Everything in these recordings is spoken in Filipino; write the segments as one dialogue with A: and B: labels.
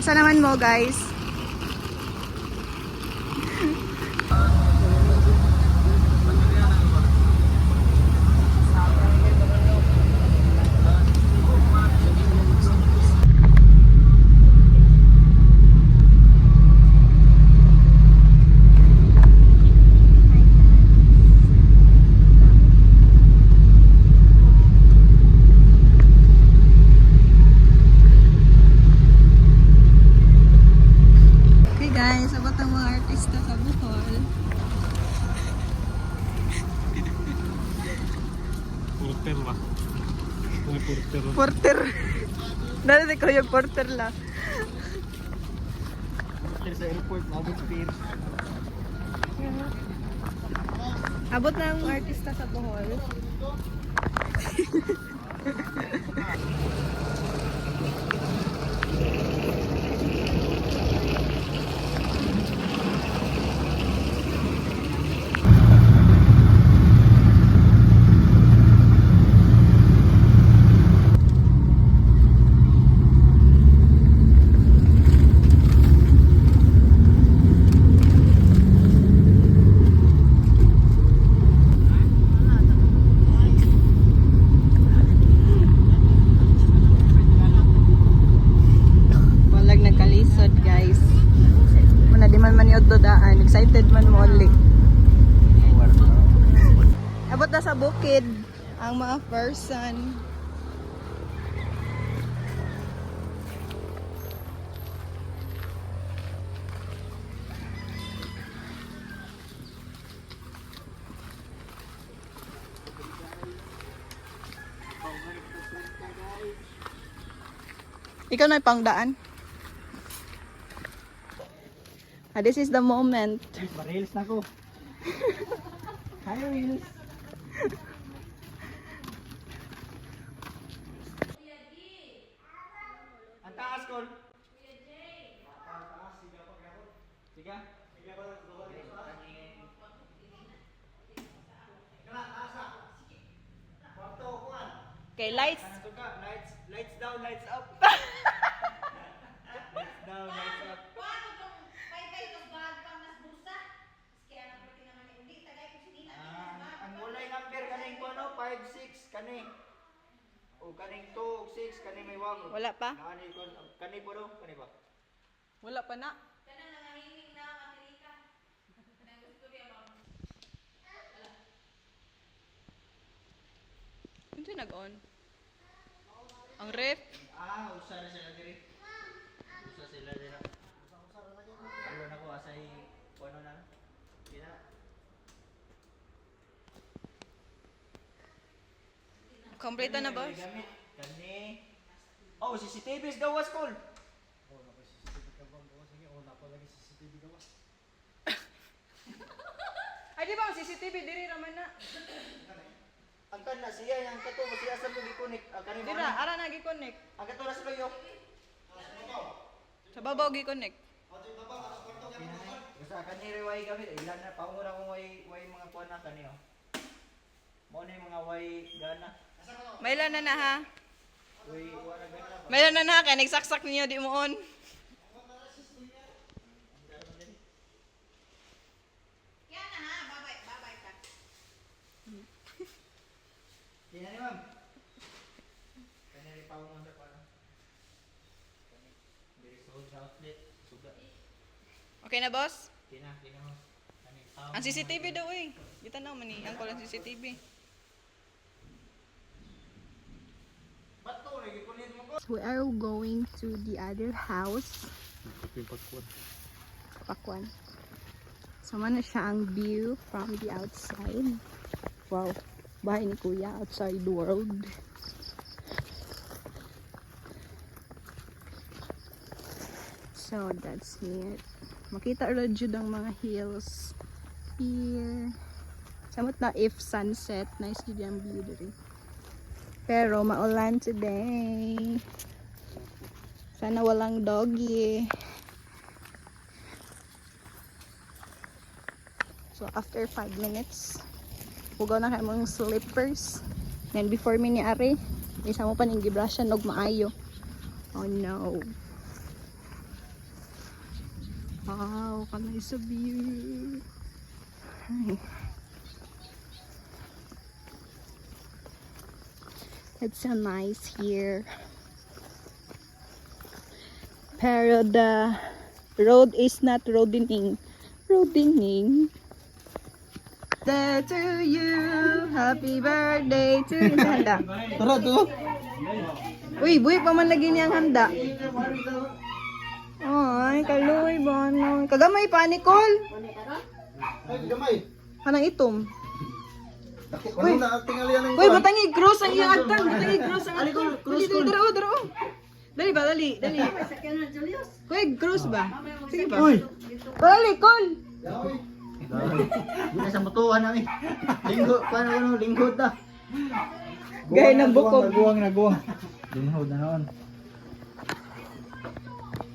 A: Asa naman mo guys? Guys, abot ang mga artista sa Bohol.
B: Porter lah. May porter.
A: Porter. Dali ko yung porter lang.
B: Porter sa airport, abot speed.
A: Abot na ang artista sa Bohol. Excited man mo ulit. Abot na sa bukid ang mga person. Ikaw na pangdaan. This is the moment.
B: Reels na ko. Hi, Reels. Ang taas ko. Sige.
A: Okay, lights.
B: Lights down, lights up. Lights down, lights up. Ang mulay number kaning ko no 5 6 kani. O kaning 2 6 kani may wag.
A: Wala pa?
B: Kani po no, kani ba?
A: Wala pa na.
C: Kana nangahimik na Amerika. Kanang gusto riya ba?
A: Ano nag-on? Ang ref?
B: Usa na sila diri. Usa sila dira. Usa na ko asay kuno na. Kina.
A: Complete na boss?
B: Kani. Oh, CCTV is gawas call.
A: Ay di ba ang CCTV diri raman na.
B: Ang kana siya yang kato siya sa mo gi-connect. Kani
A: Dira ara na gi-connect.
B: ang kato na sa loyo.
A: Sa babaw gi-connect.
B: Basta kani way gamit ilan na panguna kong way mga kuan na kani oh. Mo ni mga way gana.
A: Mailan na ha?
B: Way wala gana.
A: Mailan na kay nagsaksak niyo di mo on.
C: Yan na ha, babay ka.
B: Kina ni ma'am. Kani ri pa mo sa kuan. Kani diri sa outlet suga.
A: Okay na boss?
B: Kina mo. Kani
A: Ang CCTV daw eh. Kita na man ni ang kulang CCTV. So we are going to the other house. Pakwan. So man siya ang view from the outside. Wow. Bahay ni Kuya outside the world. So that's it. Makita rin jud ang mga hills here. Samot na if sunset, nice jud ang view diri. Pero maulan today. Sana walang doggy. So after 5 minutes, hugaw na kayo mga slippers. Then before mi ni Ari, isa mo pa ning gibrushan og maayo. Oh no. Wow, kanay sa view. Ay. It's so nice here. Pero the road is not roadening. Roadening. Birthday to you. Happy birthday to you. Handa.
B: Tara to.
A: Uy, buhay pa man lagi niyang handa. Ay, kaluoy ba? No? Kagamay pa, Nicole.
B: Ay, gamay.
A: Kanang itom.
B: Uy, na tingali ang
A: Uy, batangig cross ang iyang agtan. Batangig cross ang agtan. Dali, daro, daro. Dali ba, dali, dali. Uy, cross ba? Sige ba?
B: Uy.
A: Dali, Col.
B: Hindi na sa mutuan namin. Linggo, paano linggo ta?
A: Gaya ng bukog.
B: Naguwang. Linggo na noon.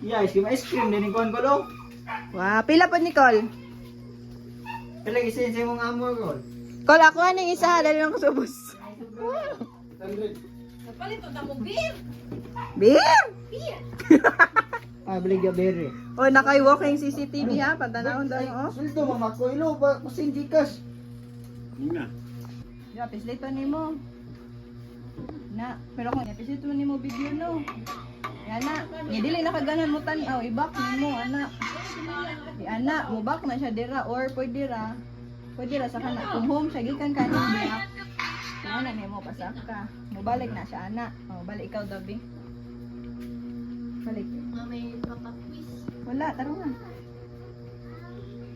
B: Yeah, ice cream din ko lo.
A: Wow, pila pa, Nicole.
B: Kailang isin sa mong amor ko.
A: Col, ako aning isa ha. Dali lang ko sa bus.
C: Napalito na mo, beer!
A: Beer!
B: Ah, Bligya Berry.
A: O, nakay-walking CCTV ha. Pantanahon daw yung off.
B: Sulto mama ko ilo ba kusin gikas. Nina.
A: Yeah, pislito ni mo. Na, pero kung pislito ni mo video no. Yan na. Nga dili na kaganan mo tanaw, i-back ni mo ana. Di ana, mo back na siya dira or pwede ra. Pwede ra sa kana kung home siya gikan kanin back. Ana ni mo pasak ka. Mo balik na siya ana. Oh, balik ikaw dabi. Balik.
C: May papakwis.
A: Wala, taro na.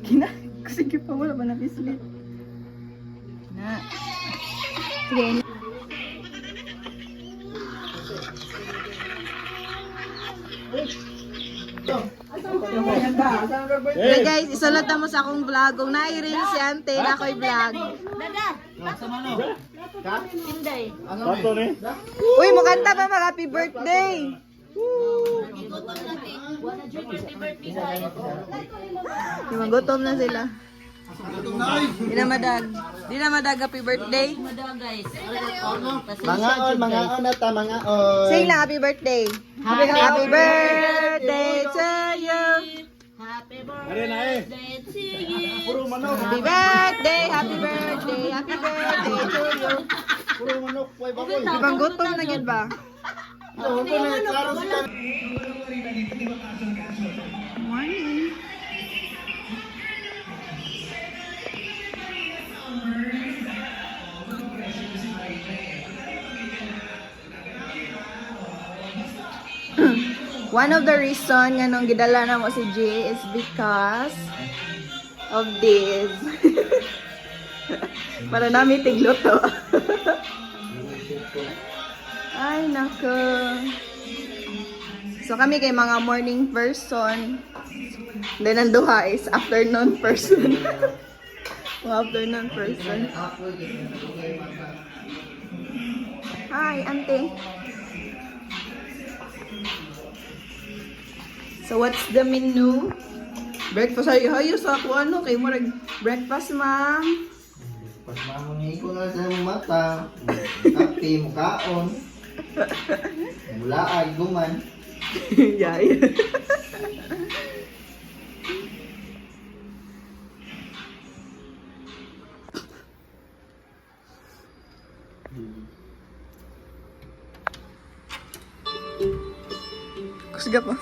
A: Gina, sige pa wala ba na pislit. Na. Sige. Hey guys, isulat na mo sa akong vlog. Kung nai-reel si Ante na ako'y vlog.
C: Dada!
B: Sa mano? Ka?
C: Tinday!
B: Ano ni?
A: Uy, mukanta pa mag happy birthday!
C: Igutom natin. Wala dyan happy birthday tayo.
A: Magutom na sila. Di na madag. Di na madag happy birthday.
C: Madaw guys.
B: Mga on na ta mga on.
A: Sing lang happy birthday. Happy birthday to you.
C: Happy birthday to you.
B: Puro manok.
A: Happy birthday, happy birthday, happy birthday to you.
B: Puro manok. Poy baboy.
A: Ibang gutom na gid ba?
B: Ito ko na klaro sila.
A: Morning. One of the reason nga nung gidala na mo si G is because of this. Para namin tigluto. Ay, nako. So kami kay mga morning person. Then ang duha is afternoon person. Mga afternoon person. Hi, auntie. So what's the menu? Breakfast ay hayo sa ako ano kay mo breakfast ma'am.
B: Pas mamuni ko na sa mata. Kape mukaon. Mula ay guman.
A: Yay. Kusga pa.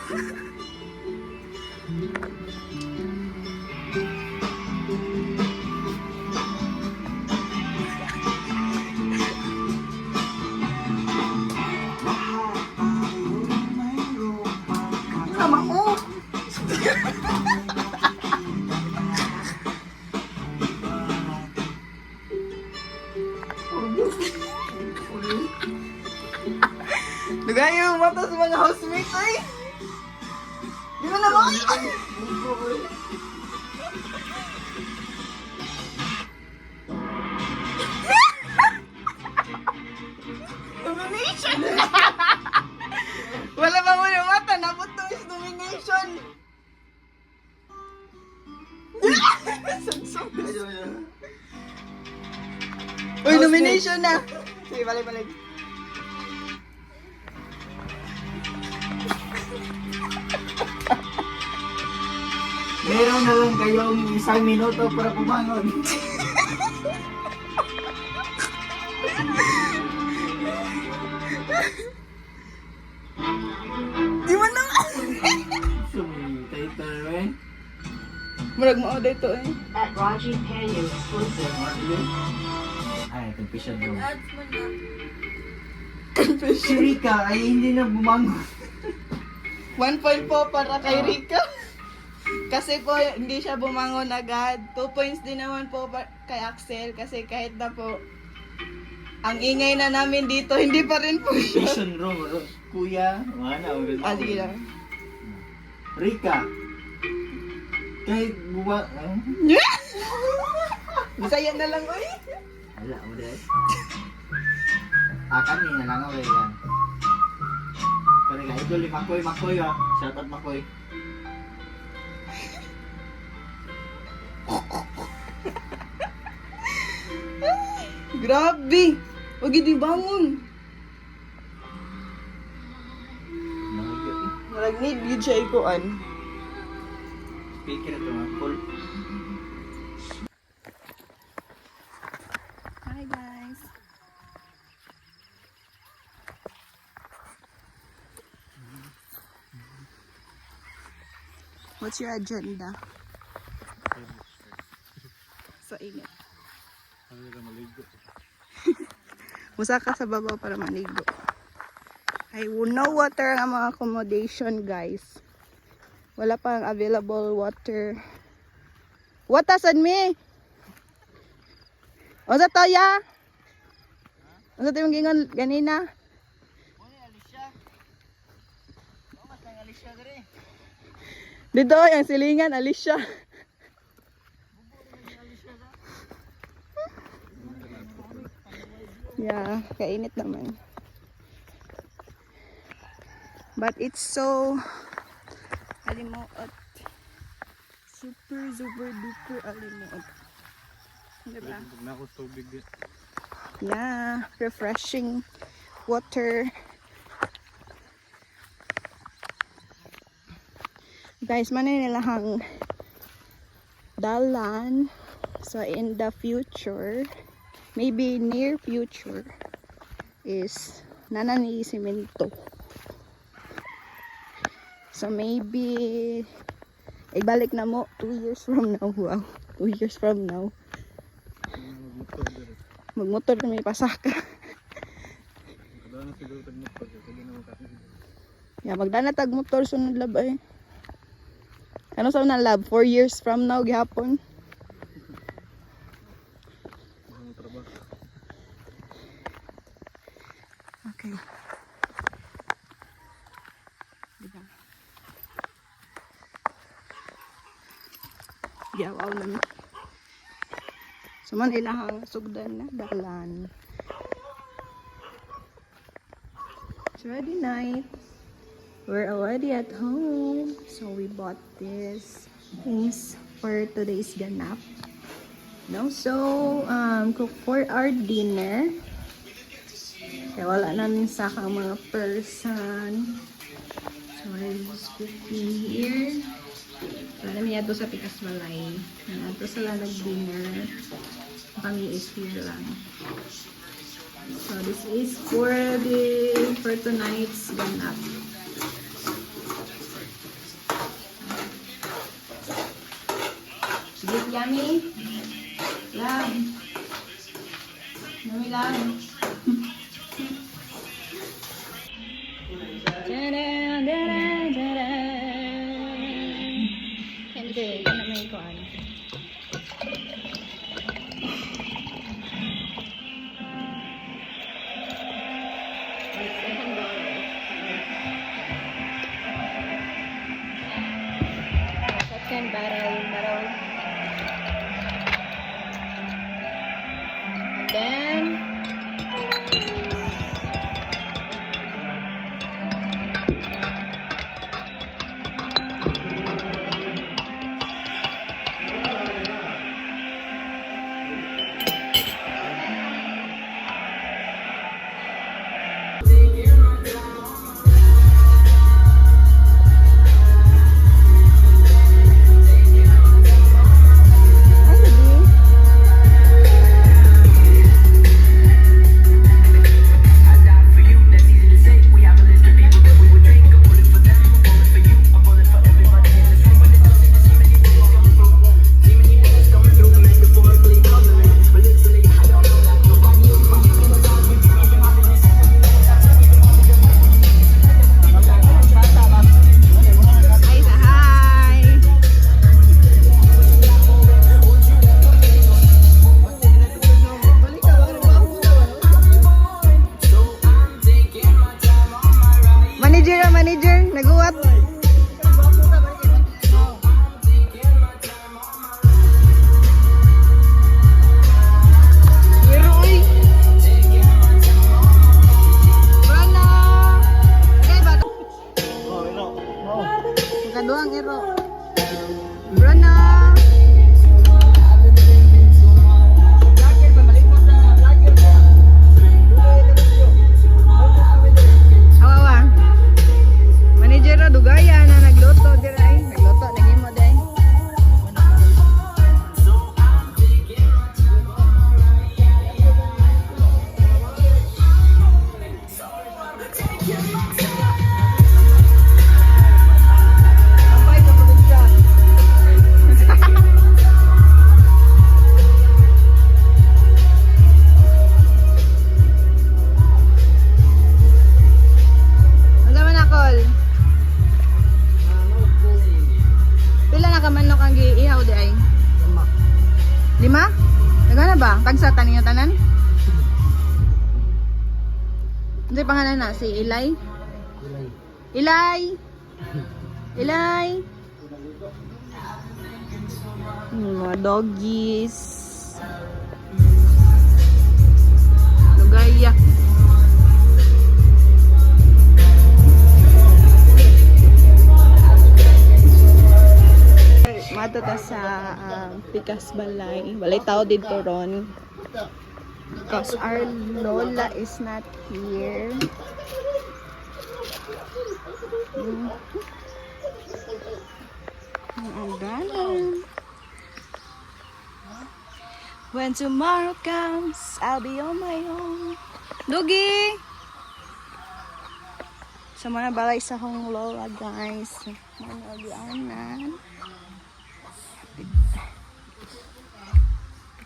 A: Sama ko. Lugayo yung mata sa mga housemates ay. Di mo na makakita. Domination! Wala ba mo yung mata? Napunto is domination! Sagsog. Uy, nomination na! Sige, balik.
B: Meron na lang kayong 1 minuto para bumangon.
A: Di man na.
B: Sumitay tayo eh.
A: Murag mo dito eh.
D: At Raji Panyu exclusive.
B: Ay, confession bro.
C: Ads mo na.
B: Si Rika ay hindi na bumangon.
A: 1 point po para kay Rica. Kasi po, hindi siya bumangon agad. 2 points din naman po kay Axel. Kasi kahit na po, ang ingay na namin dito, hindi pa rin po siya.
B: Confession bro. Kuya, mana ulit.
A: Sige lang.
B: Rika. Kahit buwa...
A: Masaya na lang, oy.
B: Wala, ulit. Kami na lang ulit yan. Pero nga, idol, Makoy ah. Shout out Makoy.
A: Grabe! Huwag hindi bangon. Marag need yun siya ikuan.
B: Speaker ito mga full.
A: Hi guys. What's your agenda? Sa init. Musa ka sa baba para maligo. Ay, no water ang mga accommodation, guys. Wala pang available water. What asan mi? O sa toya? O sa tayong gingon ganina? Dito yung silingan, Alicia. Yeah, kainit naman. But it's so alimuot. Super duper alimuot. Diba? Yeah, refreshing water. Guys, manay nilahang dalan. So in the future, maybe near future, is nanani semento. So maybe ibalik na mo 2 years from now. Wow, 2 years from now. Magmotor na may pasaka. Yeah, magdana tag motor sunod lab ay. Ano sa unang lab? 4 years from now gihapon. Okay. Diba? Yawaw naman. So man ilahang sugdan na dalan. It's already night. We're already at home. So we bought these things for today's ganap. No, so cook for our dinner. Kaya wala namin sa mga person. So we're just cooking here. Wala namin yato sa Pikas Malay. Ito sila nag-dinner. Kami is here lang. So this is for tonight's ganap. Is it yummy? Yum. Yummy lang. Tadaan, tadaan, tadaan. Hindi, yun na may kuhan. Second barrel. And then Manager, naguwat. Pero uy. Bruno. Okay ba? Kaduang iro. Bruno. Awawa. Manager na dugaya na nagluto diray. Nagluto nagimo day. Ang zaman akol. Pila na ka manok ang giihaw di ay? 5. 5? Nagana ba? Tagsa taninyo tanan? Hindi pangalan na si Ilay? Ilay! Ilay! Mga doggies. Lugaya. Mato ta sa Pikas Balay. Balay tao dito ron. Because our Lola is not here. Ang galang. When tomorrow comes, I'll be on my own. Dugi! Sa mga balay sa hong Lola, guys. Managyanan.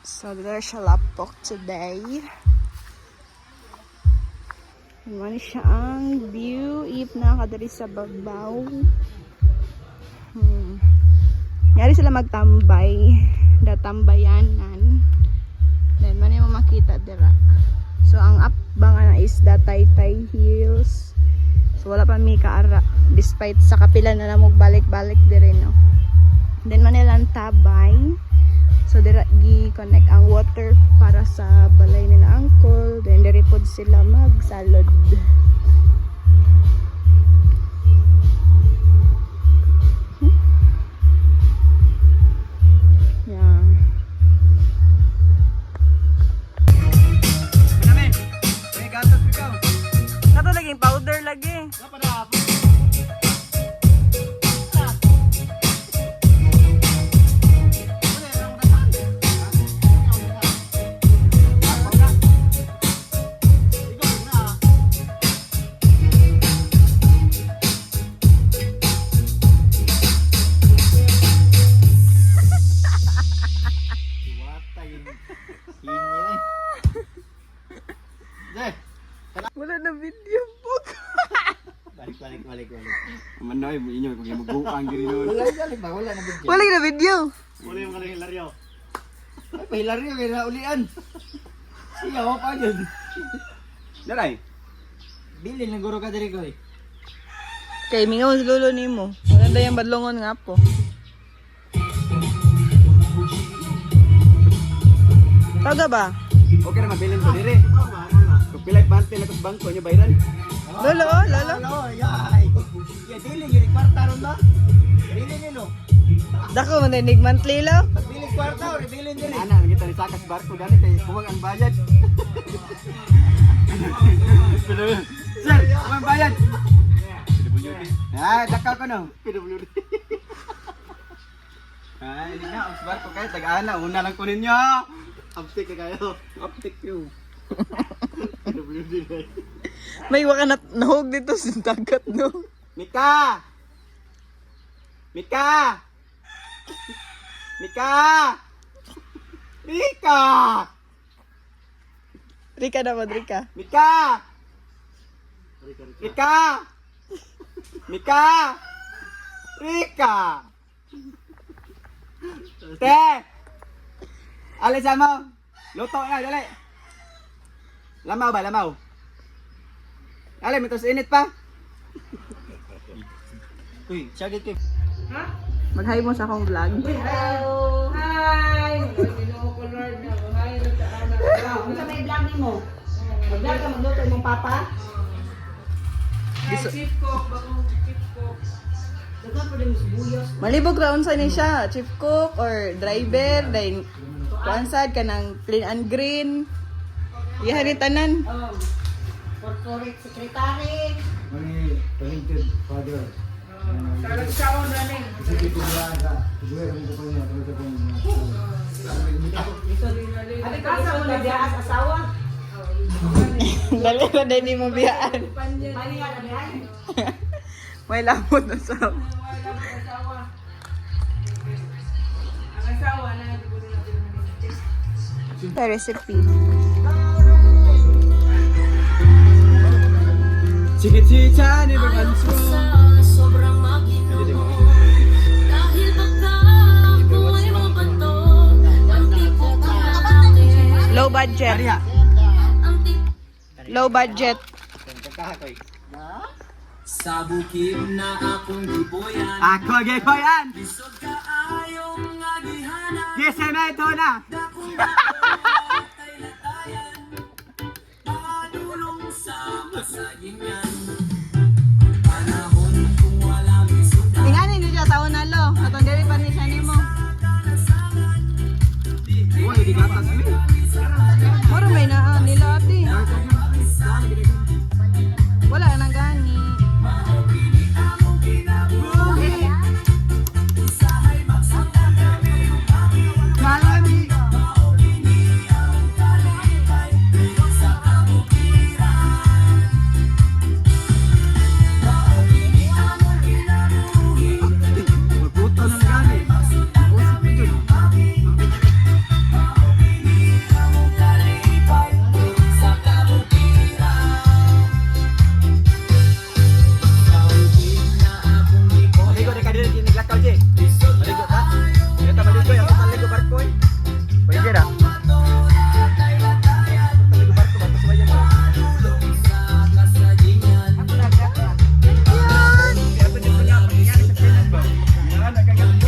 A: So there's a laptop today. Ano siya ang view if nakadari sa babaw. Yari sila magtambay. Datambayanan. Then man mo makita dira. So ang up banga na is the Taytay Hills. So wala pa mi kaara despite sa kapila na namog balik-balik dire no. Then manilang tabay. So dira gi-connect ang water para sa balay nila uncle. Then diri pod sila magsalod. Yeah. Kato laging powder lagi. Wala na video book.
B: Balik.
E: Manoy, inyo kung mag-buang giri nun.
B: Wala na bigyan.
A: Wala na video.
E: Wala yung mga hilaryo.
B: Ay, pahilaryo, kaya naulian. Siya, ako pa yun.
E: Daray,
B: Bilin ng guro ka diri ko eh.
A: Kay mingaw si lolo nimo. Maganda yung badlongon nga po. Taga ba?
E: okay na mabilin ko diri. Kung pilay bante na sa bangko niyo bayran.
A: Lolo, oh, lolo.
B: Hello, yay. Ya, bilin, yung kwarta ron ba? Bilin nilo.
A: Dako man dinig monthly lo.
B: Bilin kwarta, o bilin diri.
E: Ana, ang kita ni sakas barko gani kay kuwag ang bayad. Sir, kuwag ang bayad. Ah, dakal ko no. PWD. Ay, hindi na, ang barko kayo tag-ana, una lang ko ninyo. Uptick ka kayo. Uptick you. PWD na.
A: May waka na nahog dito sa dagat no.
E: Mika! Mika! Mika! Mika!
A: Rika na mo, Rika.
E: Mika! Mika! Mika! Rika! Te! Alisa mo! Luto na, dali! Lamaw ba, lamaw? Alam, ito sa init pa? Uy, siya dito.
A: Mag-hi mo sa akong vlog.
C: Hello! Hi! Ginoo ko Lord. Hi sa anak.
F: Ano sa may vlog mo? Mag-vlog ka, magluto mong papa?
C: Chief cook, bagong chief cook.
F: Dagan po din mo sibuyas.
A: Malibog raon sa ni siya, chief cook or driver, then kuansad ka ng clean and green. Ihari tanan.
F: Corporate secretary.
G: Mani talented father.
C: Talag sawon running.
G: Sige ko sa siguro ang ko niya pero sa kanya.
F: Abi ka sa mo na as asawa?
A: Dali na din mo biyaan.
F: Pani nga na bihay.
A: May lamot na sa.
C: Ang asawa na siguro natin.
A: Sa recipe.
E: Sige, chicha, ni Baganso.
H: Sobrang maginoo dahil baka ako ay mabato ang tipo ka lalaki
A: Low budget.
E: Ariya.
H: ang tipo
A: Low budget.
E: Kakakoy.
H: sa bukid na akong giboyan
E: Ako, gay ko yan.
H: isod ka ayong agihanan
E: Yes, ito na.
H: tay latayan padulong sa masagingan panahon kung walang isudan
A: Tingnan niyo siya sa unalo. Atong diri pa ni siya nimo.
E: Uy, di gatas mi.
A: Moro may na nila ati. Wala nang gani.
E: Malami. Magputo ng gani. Usip mo dyan. Maligo na ka din, giniglakaw, Jay. Maligo ka? Ito maligo, ako maligo barko eh. Pwede na. Maligo barko, bago sumayan mo. Kaya pwede mo niya, mangyari sa Pinas ba? Mga anak kang gabi.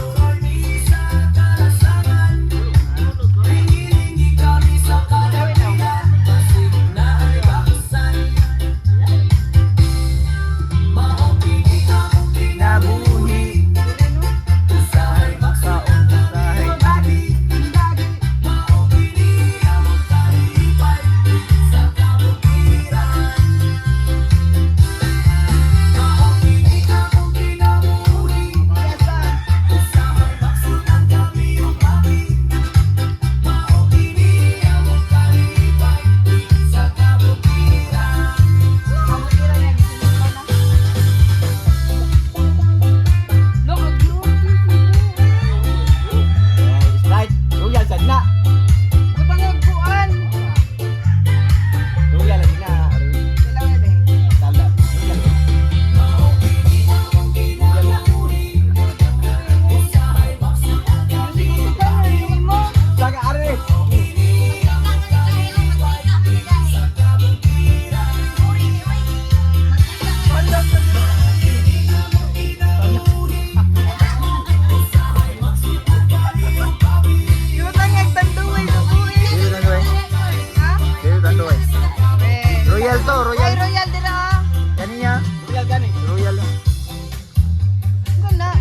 E: Nabuhi. Usahay, maksaon, usahay. Sprite, Royal sad na.
A: Pangagbuan.
E: Royal lagi na.
A: Kailangan ba?
E: Tala. Royal. Saga are.
A: Yung tangag tanduay sa buhay.
E: Dito tandoy.
A: Ha?
E: Dito tandoy. Royal to,
A: Ay,
E: Royal.
A: royal din ah.
E: Kaniya. Royal gani. Royal.
A: Ganda.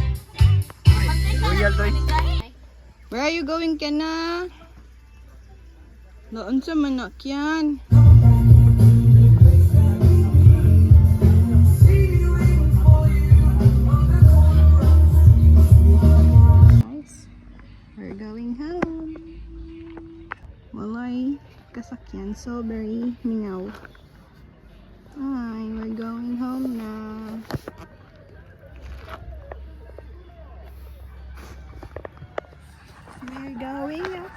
E: Royal to.
A: Where are you going, Kena? Noon sa manak yan. Guys, we're going home. Walay kasakyan, so very mingaw. Hi, we're going home now. We're going up.